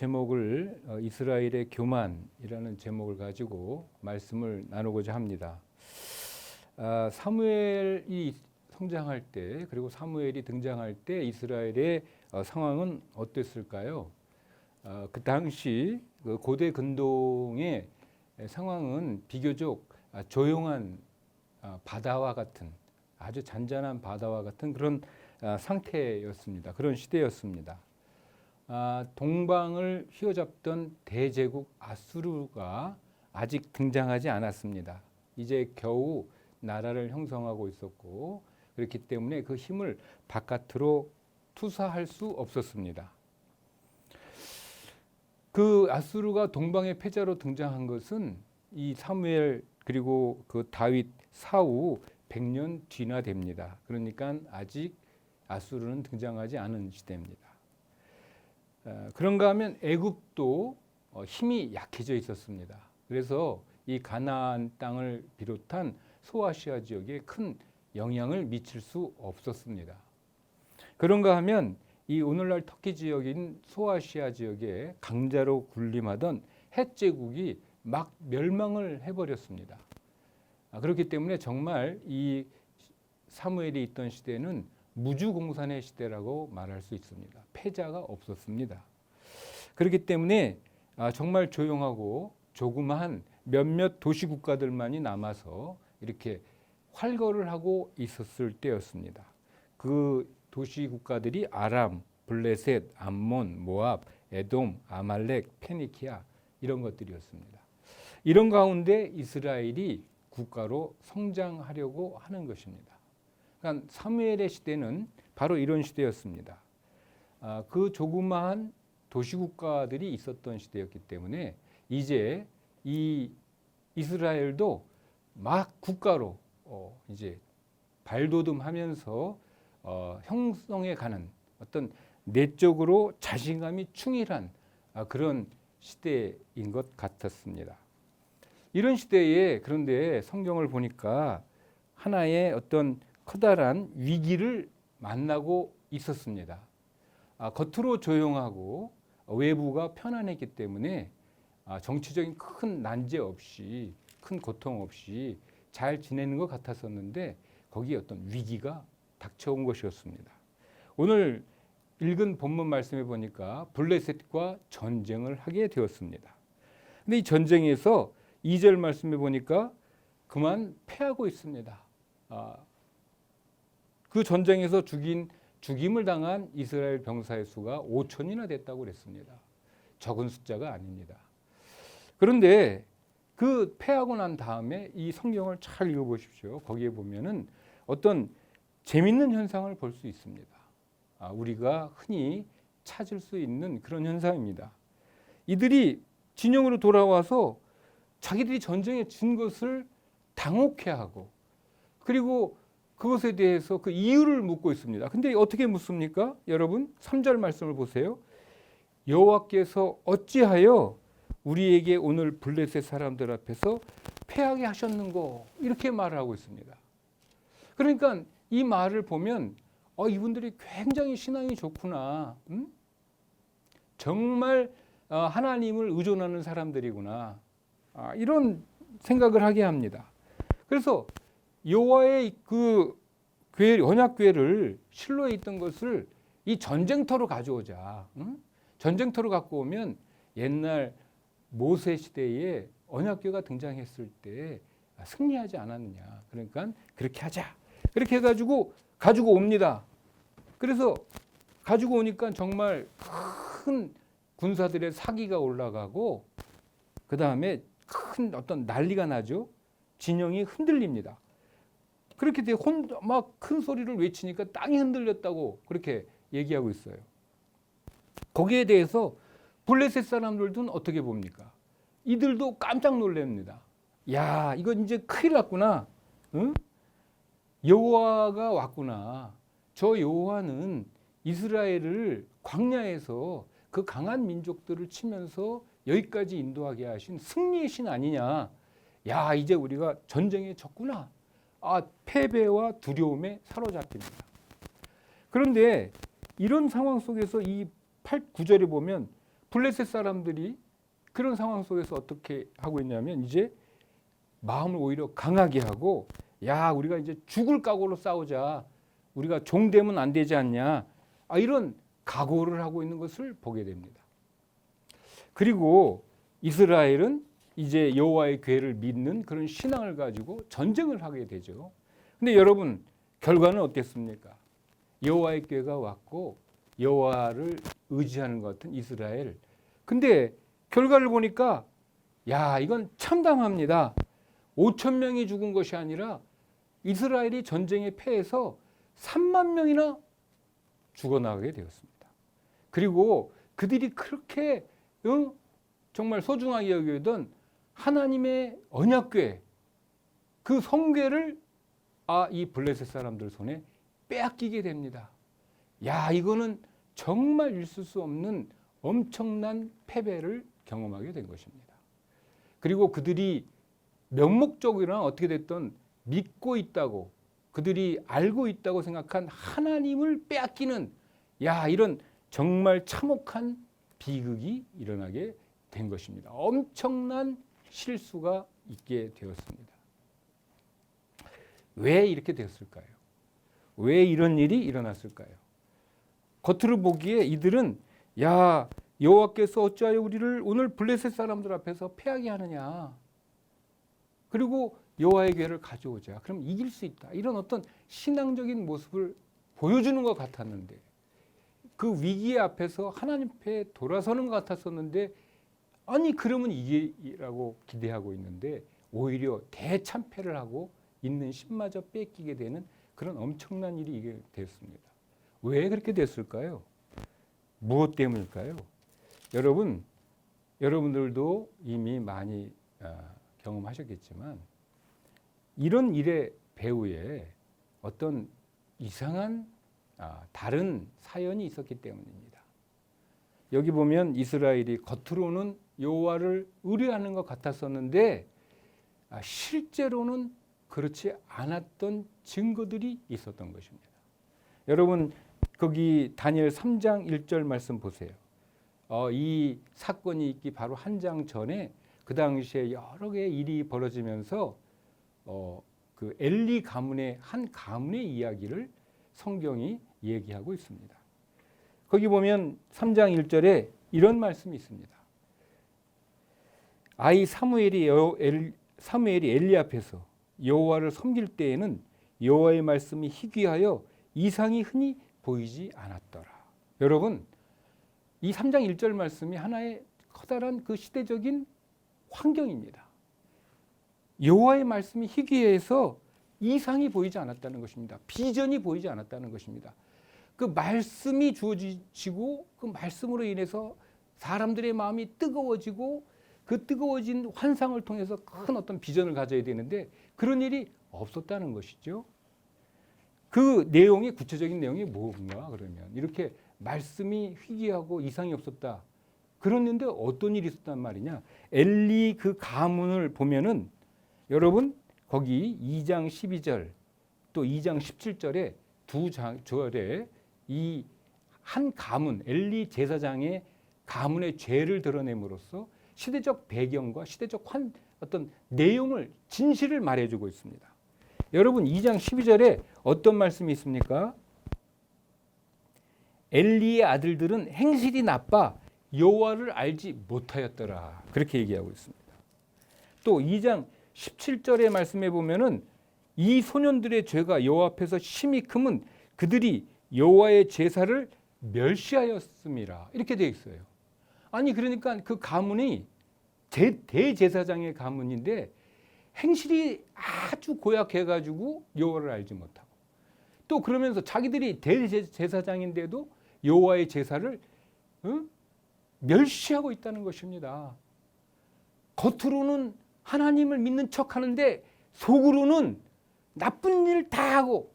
제목을 이스라엘의 교만이라는 제목을 가지고 말씀을 나누고자 합니다. 사무엘이 성장할 때 그리고 사무엘이 등장할 때 이스라엘의 상황은 어땠을까요? 그 당시 그 고대 근동의 상황은 비교적 조용한 바다와 같은 아주 잔잔한 바다와 같은 그런 상태였습니다. 그런 시대였습니다. 동방을 휘어잡던 대제국 아수르가 아직 등장하지 않았습니다. 이제 겨우 나라를 형성하고 있었고 그렇기 때문에 그 힘을 바깥으로 투사할 수 없었습니다. 그 아수르가 동방의 패자로 등장한 것은 이 사무엘 그리고 그 다윗 사후 100년 뒤나 됩니다. 그러니까 아직 아수르는 등장하지 않은 시대입니다. 그런가 하면 애굽도 힘이 약해져 있었습니다. 그래서 이 가나안 땅을 비롯한 소아시아 지역에 큰 영향을 미칠 수 없었습니다. 그런가 하면 이 오늘날 터키 지역인 소아시아 지역에 강자로 군림하던 헷 제국이 막 멸망을 해버렸습니다. 그렇기 때문에 정말 이 사무엘이 있던 시대는 무주공산의 시대라고 말할 수 있습니다. 패자가 없었습니다. 그렇기 때문에 정말 조용하고 조그마한 몇몇 도시 국가들만이 남아서 이렇게 활거를 하고 있었을 때였습니다. 그 도시 국가들이 아람, 블레셋, 암몬, 모압, 에돔, 아말렉, 페니키아 이런 것들이었습니다. 이런 가운데 이스라엘이 국가로 성장하려고 하는 것입니다. 그러니까 사무엘의 시대는 바로 이런 시대였습니다. 그 조그마한 도시국가들이 있었던 시대였기 때문에 이제 이 이스라엘도 막 국가로 이제 발돋움하면서 형성해 가는 어떤 내적으로 자신감이 충실한 그런 시대인 것 같았습니다. 이런 시대에 그런데 성경을 보니까 하나의 어떤 커다란 위기를 만나고 있었습니다. 겉으로 조용하고 외부가 편안했기 때문에 정치적인 큰 난제 없이 큰 고통 없이 잘 지내는 것 같았었는데 거기에 어떤 위기가 닥쳐온 것이었습니다. 오늘 읽은 본문 말씀에 보니까 블레셋과 전쟁을 하게 되었습니다. 근데 이 전쟁에서 2절 말씀에 보니까 그만 패하고 있습니다. 그 전쟁에서 죽임을 당한 이스라엘 병사의 수가 5천이나 됐다고 그랬습니다. 적은 숫자가 아닙니다. 그런데 그 패하고 난 다음에 이 성경을 잘 읽어보십시오. 거기에 보면은 어떤 재밌는 현상을 볼 수 있습니다. 우리가 흔히 찾을 수 있는 그런 현상입니다. 이들이 진영으로 돌아와서 자기들이 전쟁에 진 것을 당혹해하고 그리고 그것에 대해서 그 이유를 묻고 있습니다. 근데 어떻게 묻습니까? 여러분 3절 말씀을 보세요. 여호와께서 어찌하여 우리에게 오늘 블레셋 사람들 앞에서 패하게 하셨는고 이렇게 말을 하고 있습니다. 그러니까 이 말을 보면 이분들이 굉장히 신앙이 좋구나. 정말 하나님을 의존하는 사람들이구나. 이런 생각을 하게 합니다. 그래서 여호와의 그 언약궤를 실로에 있던 것을 이 전쟁터로 가져오자. 전쟁터로 갖고 오면 옛날 모세 시대에 언약궤가 등장했을 때 승리하지 않았느냐. 그러니까 그렇게 하자. 그렇게 해가지고 가지고 옵니다. 그래서 가지고 오니까 정말 큰 군사들의 사기가 올라가고 그 다음에 큰 어떤 난리가 나죠. 진영이 흔들립니다. 그렇게 돼 막 큰 소리를 외치니까 땅이 흔들렸다고 그렇게 얘기하고 있어요. 거기에 대해서 블레셋 사람들도 어떻게 봅니까? 이들도 깜짝 놀랍니다. 야, 이거 이제 큰일 났구나. 응? 여호와가 왔구나. 저 여호와는 이스라엘을 광야에서 그 강한 민족들을 치면서 여기까지 인도하게 하신 승리의 신 아니냐. 야, 이제 우리가 전쟁에 졌구나. 패배와 두려움에 사로잡힙니다. 그런데 이런 상황 속에서 이 8, 9절에 보면 블레셋 사람들이 그런 상황 속에서 어떻게 하고 있냐면 이제 마음을 오히려 강하게 하고 야 우리가 이제 죽을 각오로 싸우자. 우리가 종되면 안 되지 않냐. 이런 각오를 하고 있는 것을 보게 됩니다. 그리고 이스라엘은 이제 여호와의 괴를 믿는 그런 신앙을 가지고 전쟁을 하게 되죠. 근데 여러분 결과는 어땠습니까? 여호와의 괴가 왔고 여호와를 의지하는 것 같은 이스라엘. 근데 결과를 보니까 야 이건 참담합니다. 5천 명이 죽은 것이 아니라 이스라엘이 전쟁에 패해서 3만 명이나 죽어나가게 되었습니다. 그리고 그들이 그렇게 정말 소중하게 여기던 하나님의 언약궤 그 성궤를 이 블레셋 사람들 손에 빼앗기게 됩니다. 야 이거는 정말 있을 수 없는 엄청난 패배를 경험하게 된 것입니다. 그리고 그들이 명목적이나 어떻게 됐든 믿고 있다고 그들이 알고 있다고 생각한 하나님을 빼앗기는 이런 정말 참혹한 비극이 일어나게 된 것입니다. 엄청난 실수가 있게 되었습니다. 왜 이렇게 되었을까요? 왜 이런 일이 일어났을까요? 겉으로 보기에 이들은 여호와께서 어찌하여 우리를 오늘 블레셋 사람들 앞에서 패하게 하느냐. 그리고 여호와의 궤를 가져오자. 그럼 이길 수 있다. 이런 어떤 신앙적인 모습을 보여주는 것 같았는데 그 위기의 앞에서 하나님 앞에 돌아서는 것 같았었는데 그러면 이기라고 기대하고 있는데 오히려 대참패를 하고 있는 신마저 뺏기게 되는 그런 엄청난 일이 이게 되었습니다. 왜 그렇게 됐을까요? 무엇 때문일까요? 여러분들도 이미 많이 경험하셨겠지만 이런 일의 배후에 어떤 이상한 다른 사연이 있었기 때문입니다. 여기 보면 이스라엘이 겉으로는 여호와를 의뢰하는 것 같았었는데 실제로는 그렇지 않았던 증거들이 있었던 것입니다. 여러분 거기 다니엘 3장 1절 말씀 보세요. 이 사건이 있기 바로 한 장 전에 그 당시에 여러 개의 일이 벌어지면서 그 엘리 가문의 한 가문의 이야기를 성경이 얘기하고 있습니다. 거기 보면 3장 1절에 이런 말씀이 있습니다. 아이 사무엘이 엘리 앞에서 여호와를 섬길 때에는 여호와의 말씀이 희귀하여 이상이 흔히 보이지 않았더라. 여러분 이 3장 1절 말씀이 하나의 커다란 그 시대적인 환경입니다. 여호와의 말씀이 희귀해서 이상이 보이지 않았다는 것입니다. 비전이 보이지 않았다는 것입니다. 그 말씀이 주어지고 그 말씀으로 인해서 사람들의 마음이 뜨거워지고 그 뜨거워진 환상을 통해서 큰 어떤 비전을 가져야 되는데 그런 일이 없었다는 것이죠. 그 내용이 구체적인 내용이 뭔가 그러면 이렇게 말씀이 희귀하고 이상이 없었다. 그랬는데 어떤 일이 있었단 말이냐. 엘리 그 가문을 보면은 여러분 거기 2장 12절 또 2장 17절에 두 절에 이 한 가문 엘리 제사장의 가문의 죄를 드러냄으로써 시대적 배경과 시대적 어떤 내용을 진실을 말해주고 있습니다. 여러분 2장 12절에 어떤 말씀이 있습니까? 엘리의 아들들은 행실이 나빠 여호와를 알지 못하였더라. 그렇게 얘기하고 있습니다. 또 2장 17절의 말씀에 보면은 이 소년들의 죄가 여호와 앞에서 심히 크면 그들이 여호와의 제사를 멸시하였음이라. 이렇게 되어 있어요. 그러니까 그 가문이 대제사장의 가문인데 행실이 아주 고약해가지고 여호와를 알지 못하고 또 그러면서 자기들이 대제사장인데도 여호와의 제사를 멸시하고 있다는 것입니다. 겉으로는 하나님을 믿는 척하는데 속으로는 나쁜 일 다 하고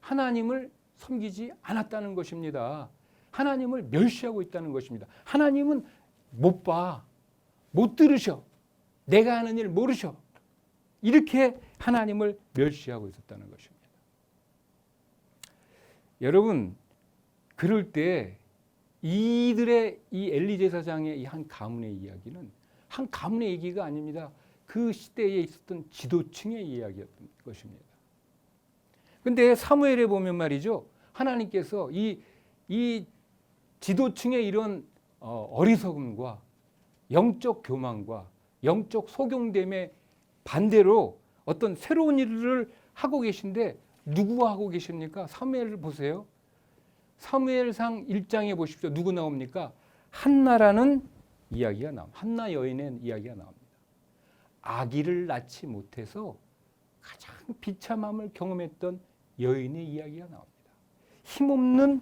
하나님을 섬기지 않았다는 것입니다. 하나님을 멸시하고 있다는 것입니다. 하나님은 못 봐, 못 들으셔, 내가 하는 일 모르셔. 이렇게 하나님을 멸시하고 있었다는 것입니다. 여러분, 그럴 때 이들의 이 엘리 제사장의 이 한 가문의 이야기는 한 가문의 얘기가 아닙니다. 그 시대에 있었던 지도층의 이야기였던 것입니다. 근데 사무엘에 보면 말이죠. 하나님께서 이 지도층의 이런 어리석음과 영적 교만과 영적 속용됨에 반대로 어떤 새로운 일을 하고 계신데 누구와 하고 계십니까? 사무엘을 보세요. 사무엘상 1장에 보십시오. 누구 나옵니까? 한나라는 이야기가 나옵니다. 한나 여인의 이야기가 나옵니다. 아기를 낳지 못해서 가장 비참함을 경험했던 여인의 이야기가 나옵니다. 힘없는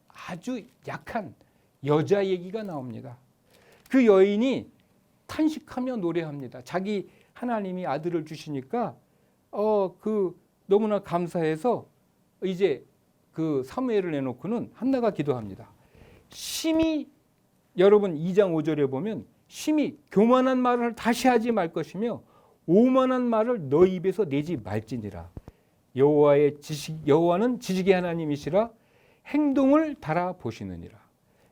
아주 약한 여자 얘기가 나옵니다. 그 여인이 탄식하며 노래합니다. 자기 하나님이 아들을 주시니까 너무나 감사해서 이제 그 사무엘을 내놓고는 한나가 기도합니다. 심히 여러분 2장 5절에 보면 심히 교만한 말을 다시 하지 말 것이며 오만한 말을 너 입에서 내지 말지니라. 여호와는 지식의 하나님이시라 행동을 달아보시느니라.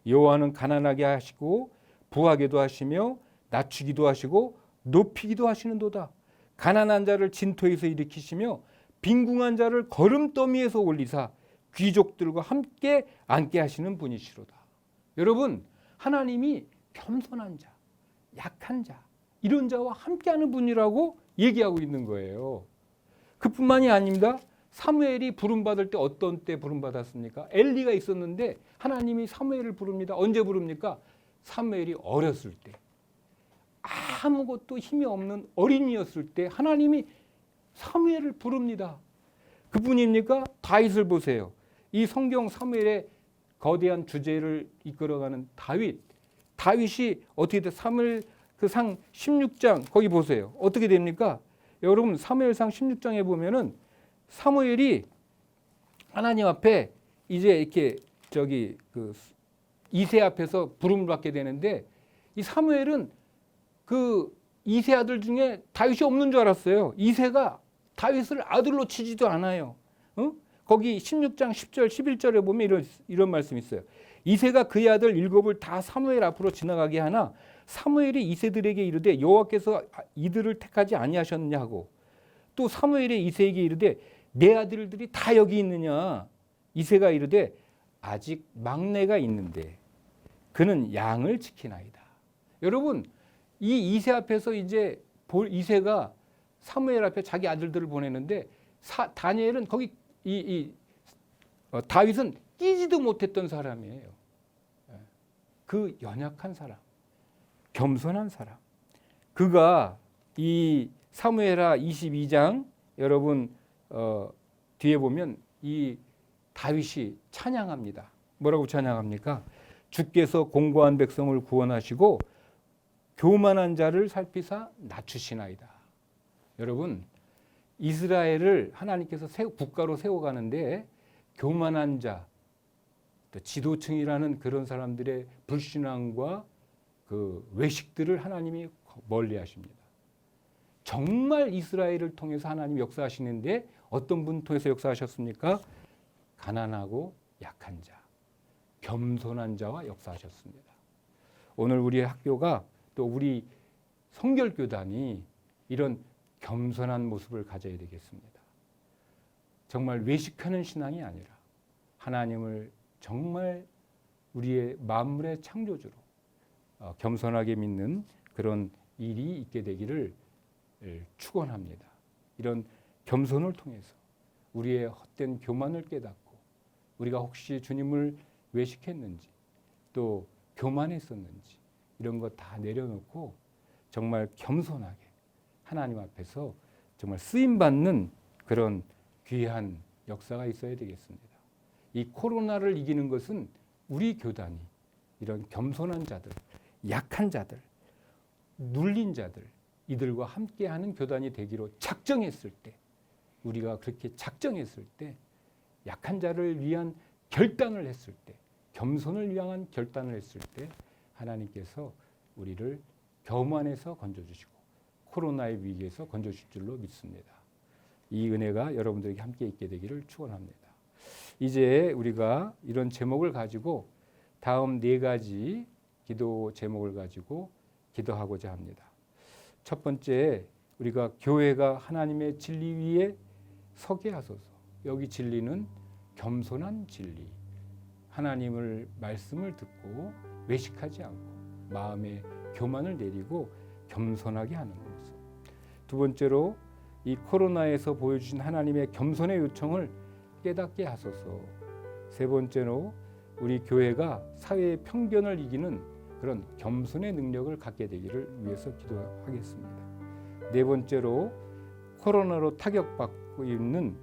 여호와는 가난하게 하시고 부하게도 하시며 낮추기도 하시고 높이기도 하시는도다. 가난한 자를 진토에서 일으키시며 빈궁한 자를 거름더미에서 올리사 귀족들과 함께 앉게 하시는 분이시로다. 여러분, 하나님이 겸손한 자, 약한 자, 이런 자와 함께하는 분이라고 얘기하고 있는 거예요. 그뿐만이 아닙니다. 사무엘이 부름받을 때 어떤 때 부름받았습니까? 엘리가 있었는데 하나님이 사무엘을 부릅니다. 언제 부릅니까? 사무엘이 어렸을 때. 아무것도 힘이 없는 어린이였을 때 하나님이 사무엘을 부릅니다. 그뿐입니까? 다윗을 보세요. 이 성경 사무엘의 거대한 주제를 이끌어가는 다윗이 어떻게 돼? 사무엘 그 상 16장 거기 보세요. 어떻게 됩니까? 여러분 사무엘상 16장에 보면은 사무엘이 하나님 앞에 이제 이렇게 그 이세 앞에서 부름을 받게 되는데 이 사무엘은 그 이세 아들 중에 다윗이 없는 줄 알았어요. 이세가 다윗을 아들로 치지도 않아요. 거기 16장 10절 11절에 보면 이런 말씀이 있어요. 이세가 그의 아들 7을 다 사무엘 앞으로 지나가게 하나 사무엘이 이세들에게 이르되 여호와께서 이들을 택하지 아니하셨느냐 하고 또 사무엘이 이세에게 이르되 내 아들들이 다 여기 있느냐. 이세가 이르되 아직 막내가 있는데 그는 양을 지키나이다. 여러분 이 이세 앞에서 이제 이세가 사무엘 앞에 자기 아들들을 보내는데 다니엘은 거기 다윗은 끼지도 못했던 사람이에요. 그 연약한 사람, 겸손한 사람. 그가 이 사무엘하 22장 여러분 뒤에 보면 이 다윗이 찬양합니다. 뭐라고 찬양합니까? 주께서 공고한 백성을 구원하시고 교만한 자를 살피사 낮추시나이다. 여러분 이스라엘을 하나님께서 국가로 세워가는데 교만한 자, 또 지도층이라는 그런 사람들의 불신앙과 그 외식들을 하나님이 멀리하십니다. 정말 이스라엘을 통해서 하나님 역사하시는데 어떤 분 통해서 역사하셨습니까? 가난하고 약한 자, 겸손한 자와 역사하셨습니다. 오늘 우리의 학교가 또 우리 성결교단이 이런 겸손한 모습을 가져야 되겠습니다. 정말 외식하는 신앙이 아니라 하나님을 정말 우리의 만물의 창조주로 겸손하게 믿는 그런 일이 있게 되기를 축원합니다. 이런 겸손을 통해서 우리의 헛된 교만을 깨닫고 우리가 혹시 주님을 외식했는지 또 교만했었는지 이런 것 다 내려놓고 정말 겸손하게 하나님 앞에서 정말 쓰임받는 그런 귀한 역사가 있어야 되겠습니다. 이 코로나를 이기는 것은 우리 교단이 이런 겸손한 자들, 약한 자들, 눌린 자들 이들과 함께하는 교단이 되기로 작정했을 때 우리가 그렇게 작정했을 때 약한 자를 위한 결단을 했을 때 겸손을 위한 결단을 했을 때 하나님께서 우리를 교만에서 건져주시고 코로나의 위기에서 건져주실 줄로 믿습니다. 이 은혜가 여러분들에게 함께 있게 되기를 축원합니다. 이제 우리가 이런 제목을 가지고 다음 네 가지 기도 제목을 가지고 기도하고자 합니다. 첫 번째, 우리가 교회가 하나님의 진리 위에 서게 하소서. 여기 진리는 겸손한 진리. 하나님을 말씀을 듣고 외식하지 않고 마음에 교만을 내리고 겸손하게 하는 모습. 두 번째로 이 코로나에서 보여주신 하나님의 겸손의 요청을 깨닫게 하소서. 세 번째로 우리 교회가 사회의 편견을 이기는 그런 겸손의 능력을 갖게 되기를 위해서 기도하겠습니다. 네 번째로 코로나로 타격받고 있는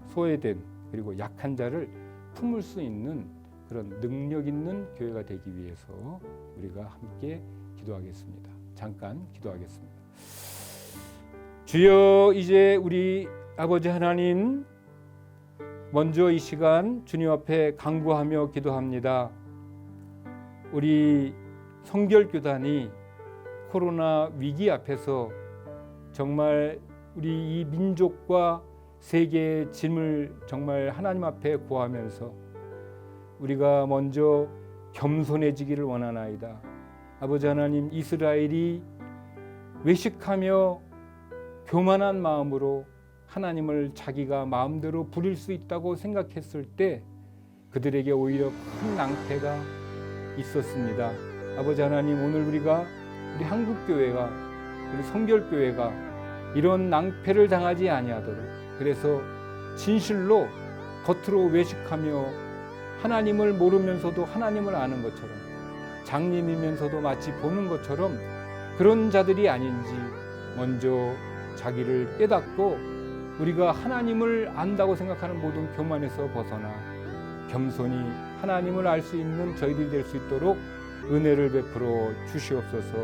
소외된 그리고 약한 자를 품을 수 있는 그런 능력 있는 교회가 되기 위해서 우리가 함께 기도하겠습니다. 잠깐 기도하겠습니다. 주여, 이제 우리 아버지 하나님, 먼저 이 시간 주님 앞에 간구하며 기도합니다. 우리 성결교단이 코로나 위기 앞에서 정말 우리 이 민족과 세계의 짐을 정말 하나님 앞에 고하면서 우리가 먼저 겸손해지기를 원하나이다. 아버지 하나님, 이스라엘이 외식하며 교만한 마음으로 하나님을 자기가 마음대로 부릴 수 있다고 생각했을 때 그들에게 오히려 큰 낭패가 있었습니다. 아버지 하나님, 오늘 우리 한국교회가, 우리 성결교회가 이런 낭패를 당하지 아니하도록, 그래서 진실로 겉으로 외식하며 하나님을 모르면서도 하나님을 아는 것처럼, 장님이면서도 마치 보는 것처럼 그런 자들이 아닌지 먼저 자기를 깨닫고 우리가 하나님을 안다고 생각하는 모든 교만에서 벗어나 겸손히 하나님을 알 수 있는 저희들이 될 수 있도록 은혜를 베풀어 주시옵소서.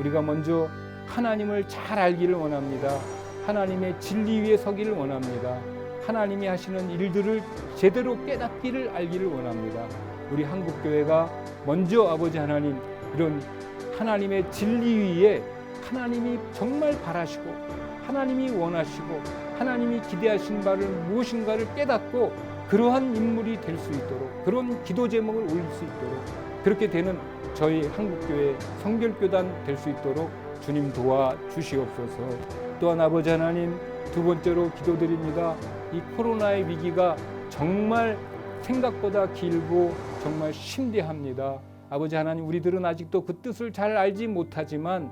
우리가 먼저 하나님을 잘 알기를 원합니다. 하나님의 진리 위에 서기를 원합니다. 하나님이 하시는 일들을 제대로 깨닫기를 알기를 원합니다. 우리 한국교회가 먼저 아버지 하나님, 이런 하나님의 진리 위에 하나님이 정말 바라시고 하나님이 원하시고 하나님이 기대하신 바를 무엇인가를 깨닫고 그러한 인물이 될 수 있도록, 그런 기도 제목을 올릴 수 있도록, 그렇게 되는 저희 한국교회 성결교단 될 수 있도록 주님 도와주시옵소서. 또한 아버지 하나님, 두 번째로 기도드립니다. 이 코로나의 위기가 정말 생각보다 길고 정말 심대합니다. 아버지 하나님, 우리들은 아직도 그 뜻을 잘 알지 못하지만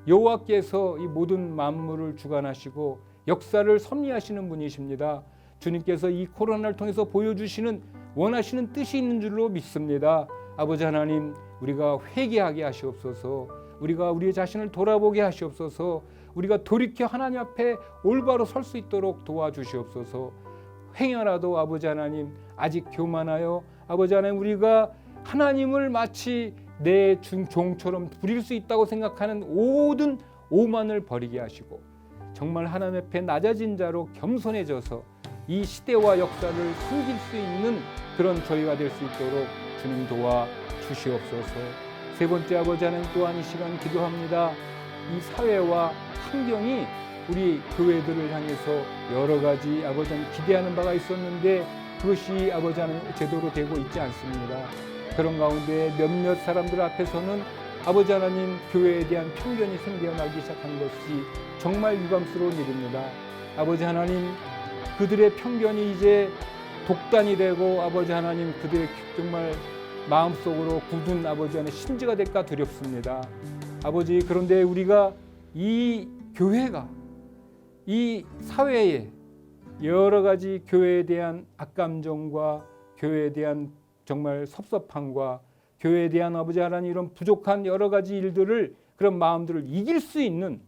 여호와께서 이 모든 만물을 주관하시고 역사를 섭리하시는 분이십니다. 주님께서 이 코로나를 통해서 보여주시는 원하시는 뜻이 있는 줄로 믿습니다. 아버지 하나님, 우리가 회개하게 하시옵소서. 우리가 우리의 자신을 돌아보게 하시옵소서. 우리가 돌이켜 하나님 앞에 올바로 설 수 있도록 도와주시옵소서. 행여라도 아버지 하나님 아직 교만하여 아버지 하나님 우리가 하나님을 마치 내 종처럼 부릴 수 있다고 생각하는 모든 오만을 버리게 하시고 정말 하나님 앞에 낮아진 자로 겸손해져서 이 시대와 역사를 숨길 수 있는 그런 저희가 될 수 있도록 주님 도와 주시옵소서. 세 번째, 아버지 하나님, 또한 이 시간 기도합니다. 이 사회와 환경이 우리 교회들을 향해서 여러 가지 아버지 하나님 기대하는 바가 있었는데 그것이 아버지 하나님 제대로 되고 있지 않습니다. 그런 가운데 몇몇 사람들 앞에서는 아버지 하나님 교회에 대한 편견이 생겨나기 시작한 것이 정말 유감스러운 일입니다. 아버지 하나님, 그들의 편견이 이제 독단이 되고 아버지 하나님 그들의 정말 마음속으로 굳은 아버지 하나님 심지가 될까 두렵습니다. 아버지, 그런데 우리가 이 교회가 이 사회에 여러 가지 교회에 대한 악감정과 교회에 대한 정말 섭섭함과 교회에 대한 아버지 하나님 이런 부족한 여러 가지 일들을, 그런 마음들을 이길 수 있는,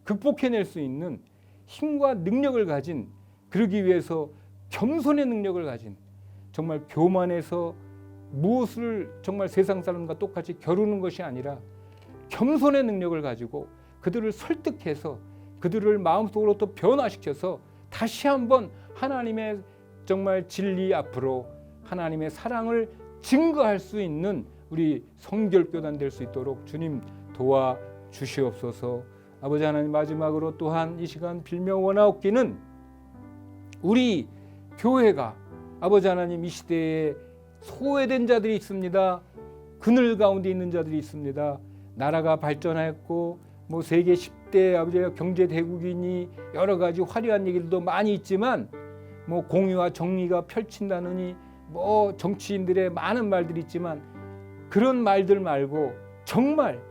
극복해낼 수 있는 힘과 능력을 가진, 그러기 위해서 겸손의 능력을 가진, 정말 교만해서 무엇을 정말 세상 사람과 똑같이 겨루는 것이 아니라 겸손의 능력을 가지고 그들을 설득해서 그들을 마음속으로 또 변화시켜서 다시 한번 하나님의 정말 진리 앞으로 하나님의 사랑을 증거할 수 있는 우리 성결교단 될 수 있도록 주님 도와주시옵소서. 아버지 하나님, 마지막으로 또한 이 시간 빌며 원하옵기는 우리 교회가 아버지 하나님 이 시대에 소외된 자들이 있습니다. 그늘 가운데 있는 자들이 있습니다. 나라가 발전했고 뭐 세계 10대 아버지가 경제 대국이니 여러 가지 화려한 얘기들도 많이 있지만 뭐 공의와 정의가 펼친다느니 뭐 정치인들의 많은 말들이 있지만 그런 말들 말고 정말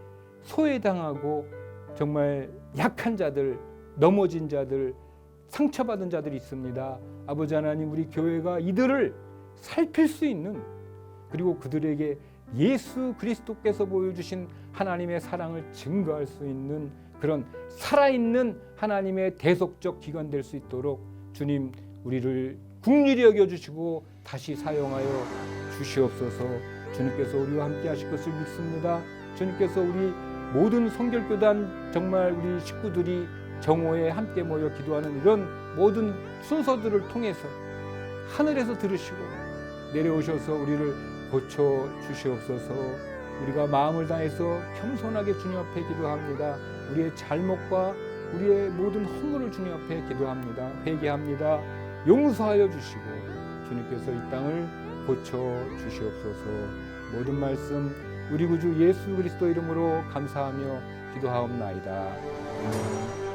소외당하고 정말 약한 자들, 넘어진 자들, 상처받은 자들이 있습니다. 아버지 하나님, 우리 교회가 이들을 살필 수 있는, 그리고 그들에게 예수 그리스도께서 보여주신 하나님의 사랑을 증거할 수 있는 그런 살아있는 하나님의 대속적 기관 될 수 있도록 주님 우리를 긍휼히 여겨주시고 다시 사용하여 주시옵소서. 주님께서 우리와 함께 하실 것을 믿습니다. 주님께서 우리 모든 성결교단 정말 우리 식구들이 정오에 함께 모여 기도하는 이런 모든 순서들을 통해서 하늘에서 들으시고 내려오셔서 우리를 고쳐 주시옵소서. 우리가 마음을 다해서 겸손하게 주님 앞에 기도합니다. 우리의 잘못과 우리의 모든 허물을 주님 앞에 기도합니다. 회개합니다. 용서하여 주시고 주님께서 이 땅을 고쳐 주시옵소서. 모든 말씀 우리 구주 예수 그리스도 이름으로 감사하며 기도하옵나이다. 아멘.